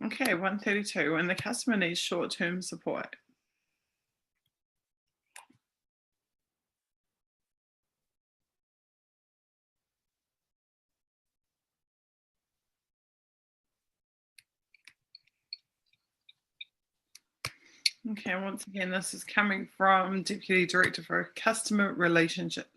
Okay, 132. When the customer needs short-term support. Okay, once again, this is coming from Deputy Director for Customer Relationships.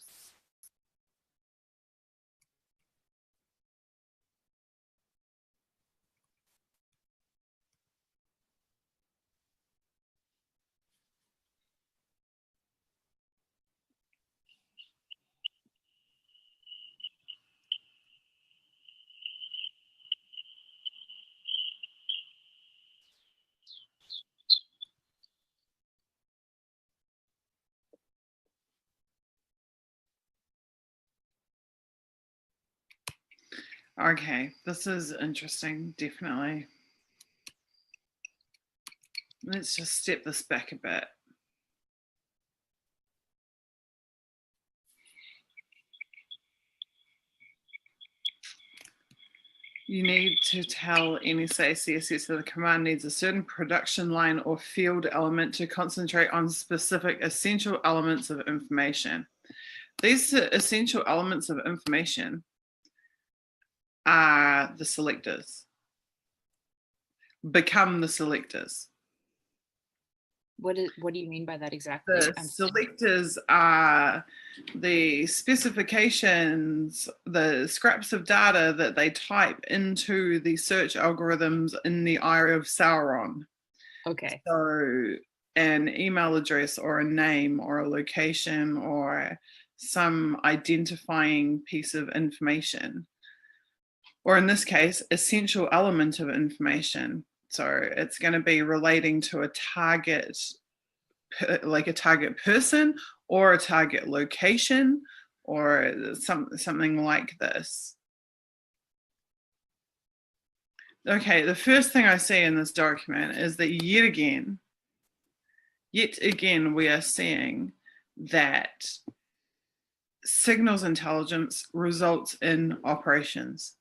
Okay, this is interesting, definitely. Let's just step this back a bit. You need to tell NSA CSS that the command needs a certain production line or field element to concentrate on specific essential elements of information. These essential elements of information are the selectors, become the selectors. What do you mean by that exactly? The selectors are the specifications, the scraps of data that they type into the search algorithms in the Eye of Sauron. Okay. So an email address or a name or a location or some identifying piece of information, or in this case, essential element of information. So it's going to be relating to a target, like a target person or a target location or something like this. Okay, the first thing I see in this document is that yet again, we are seeing that signals intelligence results in operations.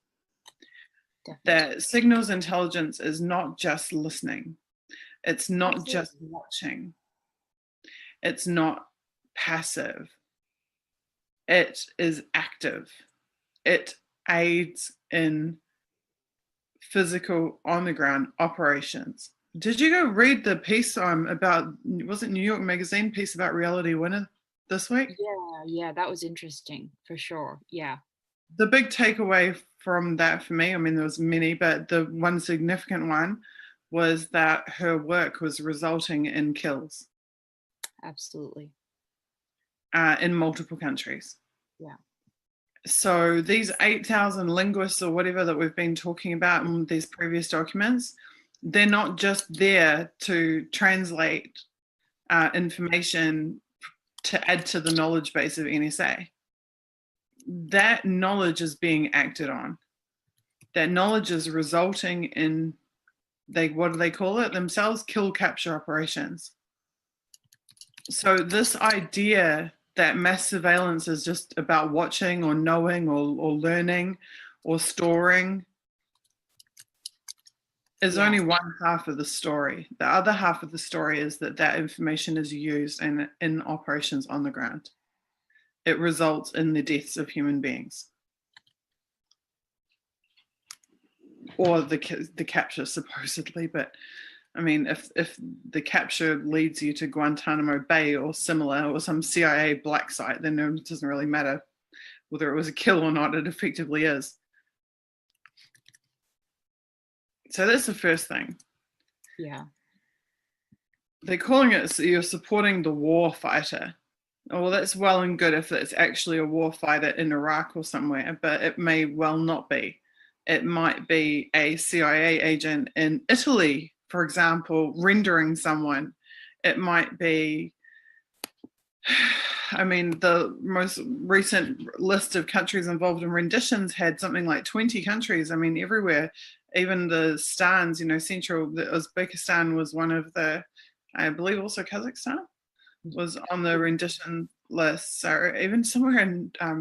Definitely. That signals intelligence is not just listening. It's not Absolutely. just watching. It's not passive. It is active. It aids in physical on the ground operations. Did you go read the piece about, was it New York Magazine piece about Reality Winner this week? Yeah, that was interesting for sure. Yeah. The big takeaway from that for me, I mean, there was many, but the one significant one was that her work was resulting in kills. Absolutely. In multiple countries. Yeah. So these 8,000 linguists or whatever that we've been talking about in these previous documents, they're not just there to translate information to add to the knowledge base of NSA. That knowledge is being acted on. That knowledge is resulting in, what do they call it themselves? Kill capture operations. So this idea that mass surveillance is just about watching or knowing or learning or storing is only one half of the story. The other half of the story is that information is used in operations on the ground. It results in the deaths of human beings. Or the capture, supposedly, but I mean, if the capture leads you to Guantanamo Bay or similar, or some CIA black site, then it doesn't really matter whether it was a kill or not. It effectively is. So that's the first thing. Yeah. They're calling it, so you're supporting the war fighter. Oh, well, that's well and good if it's actually a war fighter in Iraq or somewhere, but it may well not be. It might be a CIA agent in Italy, for example, rendering someone. It might be, I mean, the most recent list of countries involved in renditions had something like 20 countries. I mean, everywhere, even the stans, central, Uzbekistan was one of the, I believe also Kazakhstan was on the rendition list. So even somewhere in, I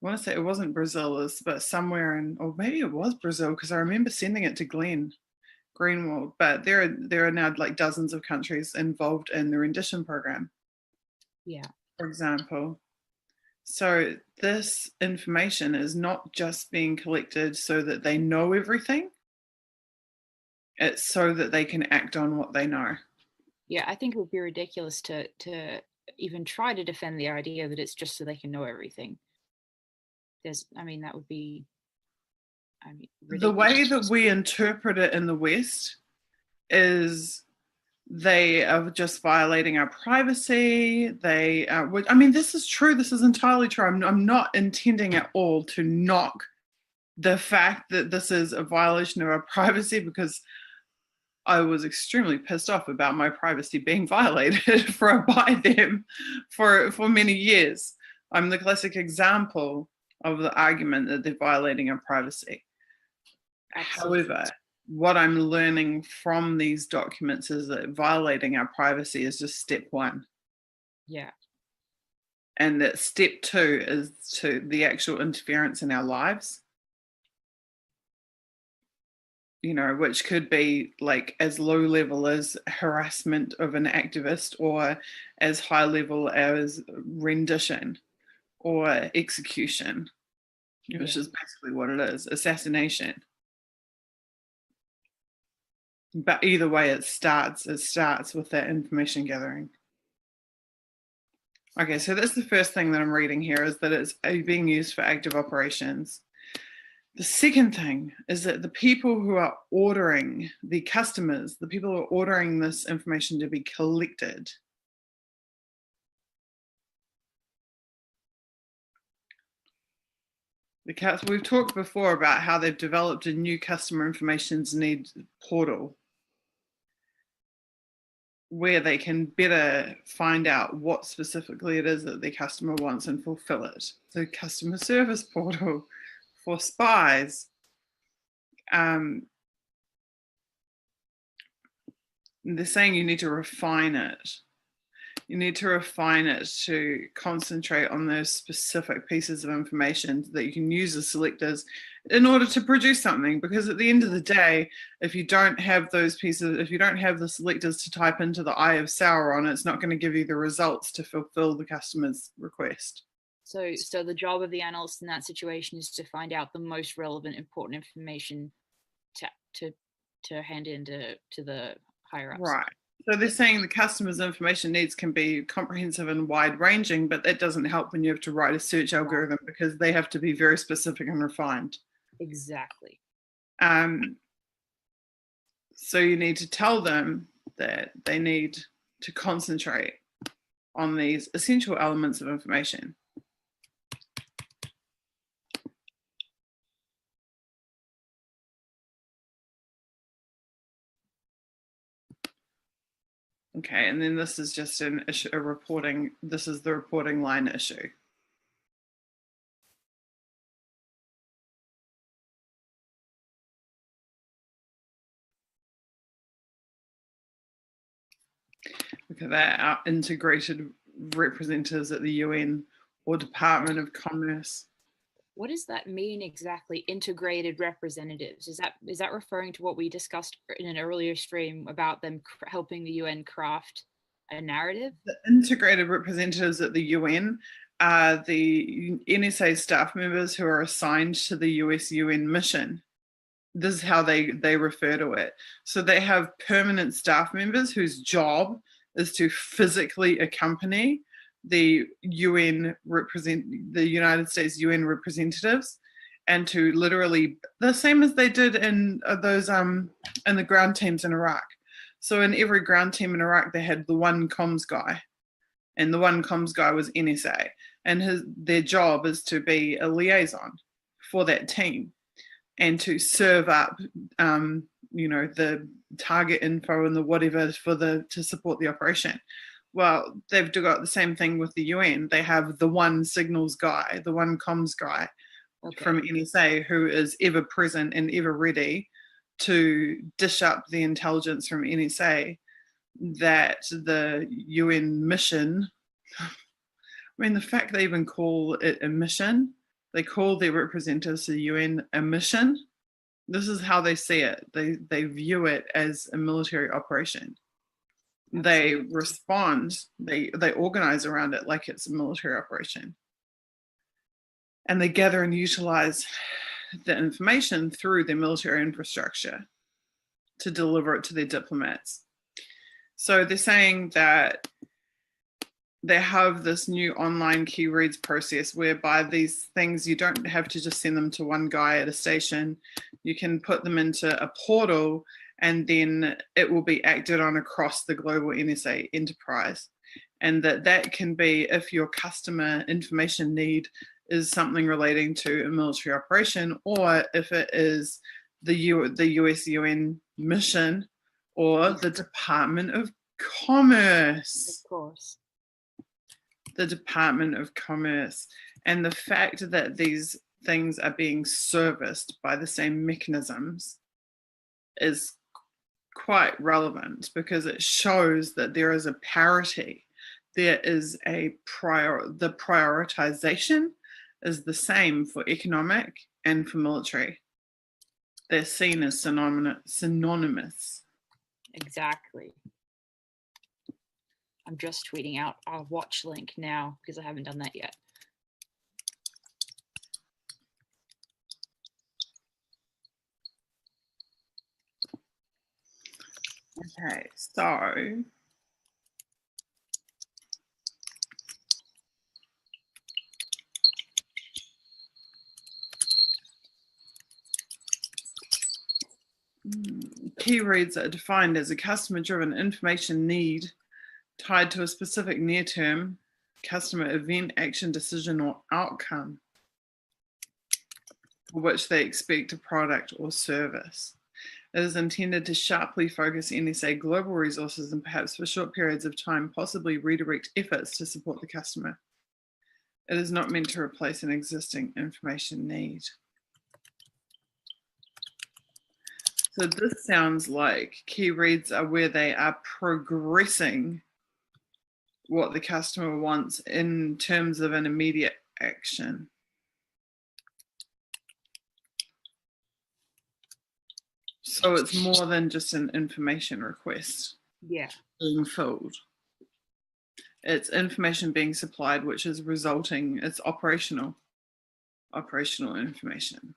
want to say it wasn't Brazil, but somewhere in, or maybe it was Brazil, because I remember sending it to Glenn. Greenwald, but there are now like dozens of countries involved in the rendition program, Yeah. for example. So this information is not just being collected so that they know everything, it's so that they can act on what they know. Yeah, I think it would be ridiculous to even try to defend the idea that it's just so they can know everything. I mean, that would be, ridiculous. The way that we interpret it in the West is they are just violating our privacy. I mean, this is true. This is entirely true. I'm not intending at all to knock the fact that this is a violation of our privacy, because I was extremely pissed off about my privacy being violated by them for many years. I'm the classic example of the argument that they're violating our privacy. Absolutely. However, what I'm learning from these documents is that violating our privacy is just step one. Yeah. And that step two is to the actual interference in our lives. You know, which could be like as low level as harassment of an activist, or as high level as rendition or execution, which is basically what it is, assassination. But either way, it starts with that information gathering. Okay, so that's the first thing that I'm reading here, is that it's being used for active operations. The second thing is that the people who are ordering, the customers, the people who are ordering this information to be collected, we've talked before about how they've developed a new customer information needs portal where they can better find out what specifically it is that the customer wants and fulfill it. The customer service portal for spies. They're saying you need to refine it. You need to refine it to concentrate on those specific pieces of information that you can use as selectors in order to produce something. Because at the end of the day, if you don't have those pieces, if you don't have the selectors to type into the Eye of Sauron, it's not going to give you the results to fulfill the customer's request. So the job of the analyst in that situation is to find out the most relevant, important information to hand in to the higher ups. Right. So they're saying the customer's information needs can be comprehensive and wide-ranging, but that doesn't help when you have to write a search algorithm, because they have to be very specific and refined. Exactly. So you need to tell them that they need to concentrate on these essential elements of information. Okay, and then this is just an issue, a reporting. This is the reporting line issue. Look at that, our integrated representatives at the UN or Department of Commerce. What does that mean exactly, integrated representatives? Is that referring to what we discussed in an earlier stream about them helping the UN craft a narrative? The integrated representatives at the UN are the NSA staff members who are assigned to the US UN mission. This is how they refer to it. So they have permanent staff members whose job is to physically accompany the United States UN representatives, and to literally, the same as they did in those in the ground teams in Iraq. So in every ground team in Iraq, they had the one comms guy, and the one comms guy was NSA, and their job is to be a liaison for that team and to serve up, the target info and the whatever to support the operation. Well, they've got the same thing with the UN. They have the one signals guy, the one comms guy from NSA, who is ever present and ever ready to dish up the intelligence from NSA that the UN mission, I mean, the fact they even call it a mission, they call their representatives to the UN a mission, This is how they see it. They view it as a military operation. They respond, they organize around it like it's a military operation. And they gather and utilize the information through their military infrastructure to deliver it to their diplomats. So they're saying that they have this new online key reads process whereby these things, you don't have to just send them to one guy at a station. You can put them into a portal and then it will be acted on across the global NSA enterprise. And that can be if your customer information need is something relating to a military operation, or if it is the US UN mission or the Department of Commerce. Of course. The Department of Commerce. And the fact that these things are being serviced by the same mechanisms is quite relevant because it shows that there is a parity. There is the prioritization is the same for economic and for military. They're seen as synonymous. Exactly. I'm just tweeting out our watch link now because I haven't done that yet. Okay, so key reads are defined as a customer-driven information need tied to a specific near-term customer event, action, decision, or outcome for which they expect a product or service. It is intended to sharply focus NSA global resources and perhaps for short periods of time, possibly redirect efforts to support the customer. It is not meant to replace an existing information need. So this sounds like key reads are where they are progressing what the customer wants in terms of an immediate action. So it's more than just an information request being filled. It's information being supplied, which is resulting, it's operational information.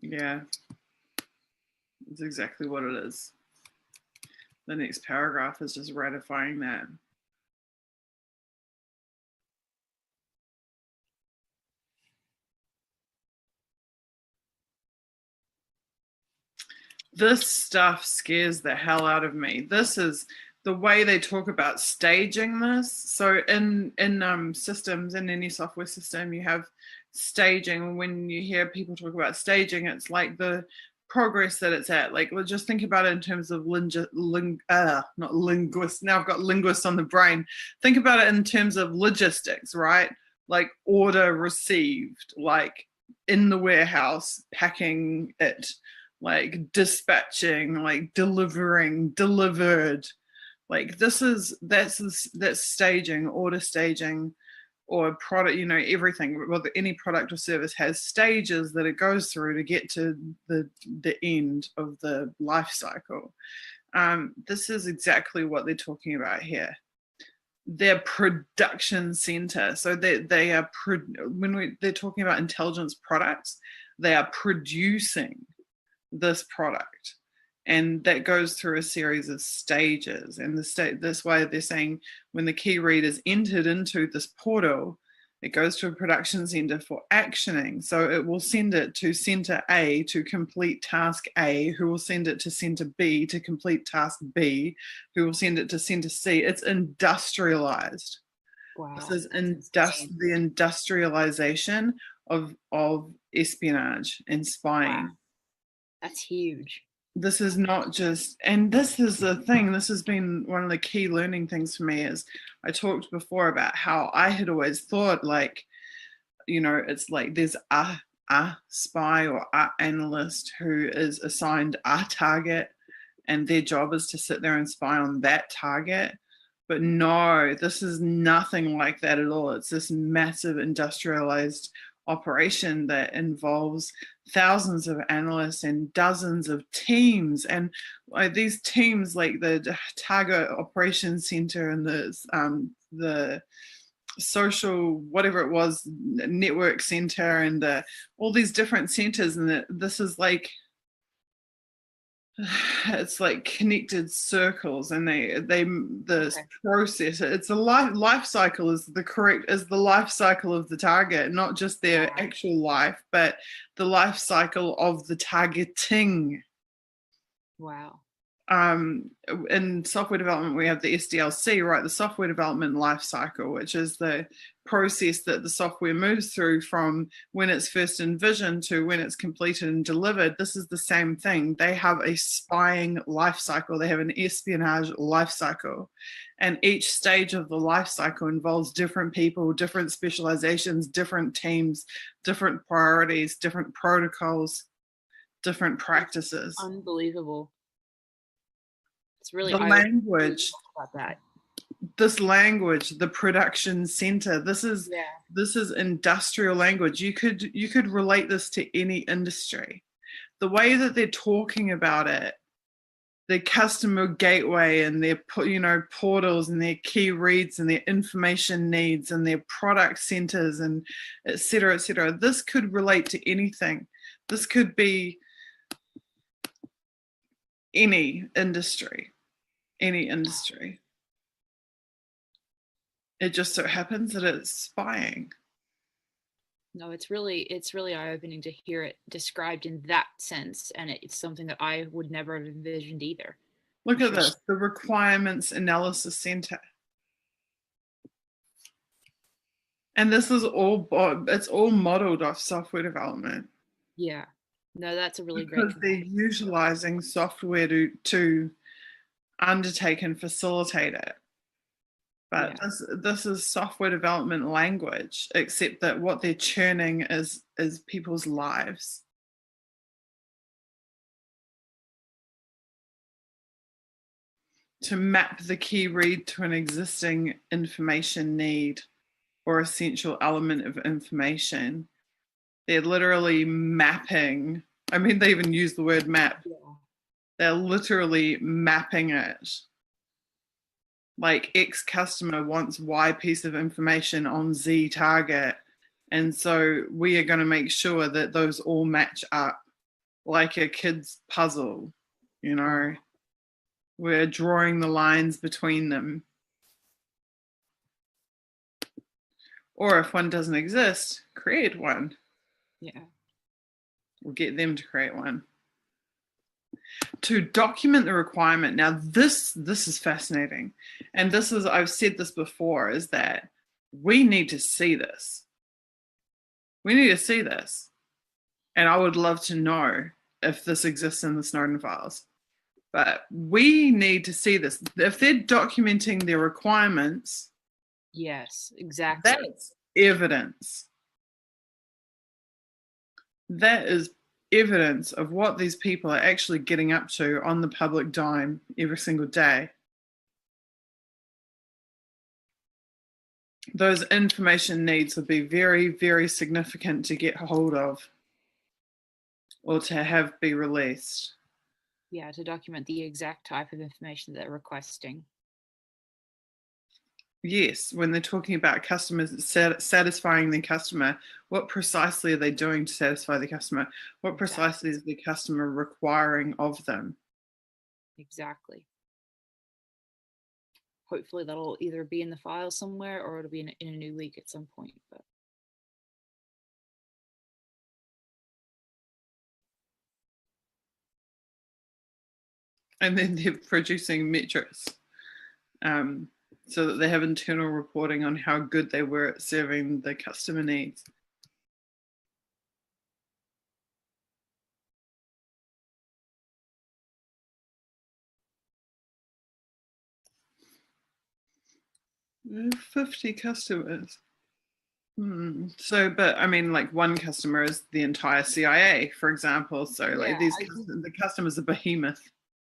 Yeah, it's exactly what it is. The next paragraph is just ratifying that. This stuff scares the hell out of me. This is the way they talk about staging this. So in systems, in any software system, you have staging. When you hear people talk about staging, it's like the progress that it's at. Like, let's just think about it in terms of not linguists. Now I've got linguists on the brain. Think about it in terms of logistics, right? Like order received, like in the warehouse, packing it, like dispatching, like delivering, delivered. Like that's staging, order staging, or product, everything. Well, any product or service has stages that it goes through to get to the end of the life cycle. This is exactly what they're talking about here. Their production center. So they are they're talking about intelligence products, they are producing this product, and that goes through a series of stages. And this way they're saying when the key read is entered into this portal, it goes to a production center for actioning. So it will send it to center A to complete task A, who will send it to center B to complete task B, who will send it to center C. It's industrialized. Wow. This is the industrialization of espionage and spying. Wow. That's huge. This is not just, and this is the thing, this has been one of the key learning things for me. Is I talked before about how I had always thought like it's like there's a spy or a analyst who is assigned a target, and their job is to sit there and spy on that target. But no, this is nothing like that at all. It's this massive industrialized operation that involves thousands of analysts and dozens of teams. And these teams, like the Target Operations Center and the social whatever it was network center and all these different centers, and this is like it's like connected circles, and the process, it's a life cycle is the life cycle of the target, not just their actual life, but the life cycle of the targeting. Wow. In software development, we have the SDLC, right? The software development life cycle, which is the process that the software moves through from when it's first envisioned to when it's completed and delivered. This is the same thing. They have a spying life cycle. They have an espionage life cycle. And each stage of the life cycle involves different people, different specializations, different teams, different priorities, different protocols, different practices. Unbelievable. It's really the language about that. This language, the production center, this is industrial language. You could relate this to any industry. The way that they're talking about it, their customer gateway and their portals and their key reads and their information needs and their product centers and et cetera, et cetera. This could relate to anything. This could be any industry. It just so happens that it's spying. No, it's really eye-opening to hear it described in that sense, and it's something that I would never have envisioned either. Look at this, the Requirements Analysis Center. And this is it's all modeled off software development. Yeah. No, that's a really great. Because they're utilizing software to undertake and facilitate it. But this is software development language, except that what they're churning is people's lives. To map the key read to an existing information need or essential element of information. They're literally mapping. I mean, they even use the word map. Yeah. They're literally mapping it. Like X customer wants Y piece of information on Z target. And so we are going to make sure that those all match up like a kid's puzzle, We're drawing the lines between them. Or if one doesn't exist, create one. Yeah. We'll get them to create one. To document the requirement. Now, this is fascinating. And I've said this before, is that we need to see this. We need to see this. And I would love to know if this exists in the Snowden files. But we need to see this. If they're documenting their requirements. Yes, exactly. That's evidence. That is evidence of what these people are actually getting up to on the public dime every single day. Those information needs would be very, very significant to get hold of or to have be released. Yeah, to document the exact type of information that they're requesting. Yes, when they're talking about customers satisfying the customer, what precisely are they doing to satisfy the customer? What precisely is the customer requiring of them? Exactly. Hopefully that'll either be in the file somewhere or it'll be in a new leak at some point. But and then they're producing metrics. So that they have internal reporting on how good they were at serving the customer needs. We have 50 customers. So, but I mean, like one customer is the entire CIA, for example. So, like Yeah, the customers are behemoth.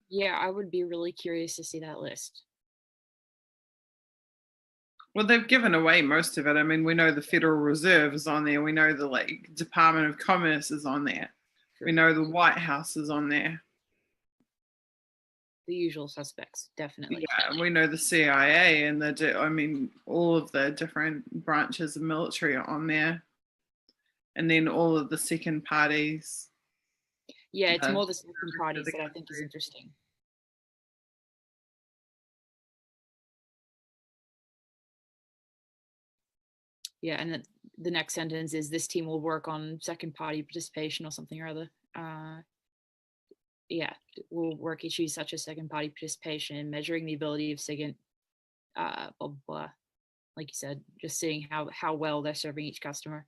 yeah, I would be really curious to see that list. Well, they've given away most of it. I mean, we know the Federal Reserve is on there. We know the like Department of Commerce is on there. We know the White House is on there. The usual suspects, definitely. Yeah, we know the CIA and I mean, all of the different branches of military are on there, and then all of the second parties. Yeah, it's the more the second of parties the that I think is country. interesting. Yeah, and then the next sentence is this team will work on second party participation or something or other. Yeah, will work issues such as second party participation, measuring the ability of SIGINT, blah, blah, blah. Like you said, just seeing how well they're serving each customer.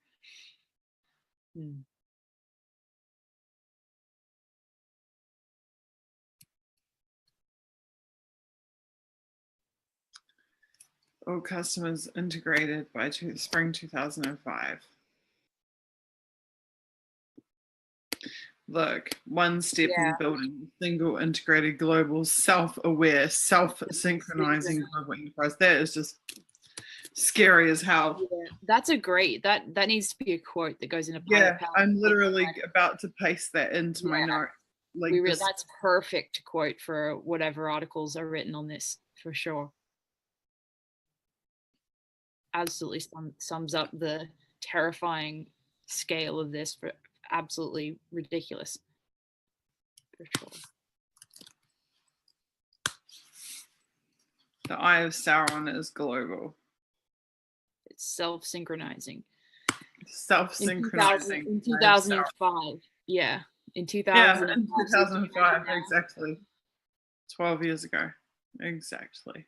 All customers integrated by spring 2005. Look, one step in building a single integrated global self-aware self-synchronizing global enterprise. That is just scary as hell. Yeah, that's a great that needs to be a quote that goes in a Yeah, I'm literally about to paste that into my note. Like that's perfect to quote for whatever articles are written on this, for sure. Absolutely sums up the terrifying scale of this, for absolutely ridiculous, for sure. The Eye of Sauron is global. It's self-synchronizing. Self-synchronizing. In 2005. Yeah. In 2005. Yeah, in 2005, exactly. 12 years ago. Exactly.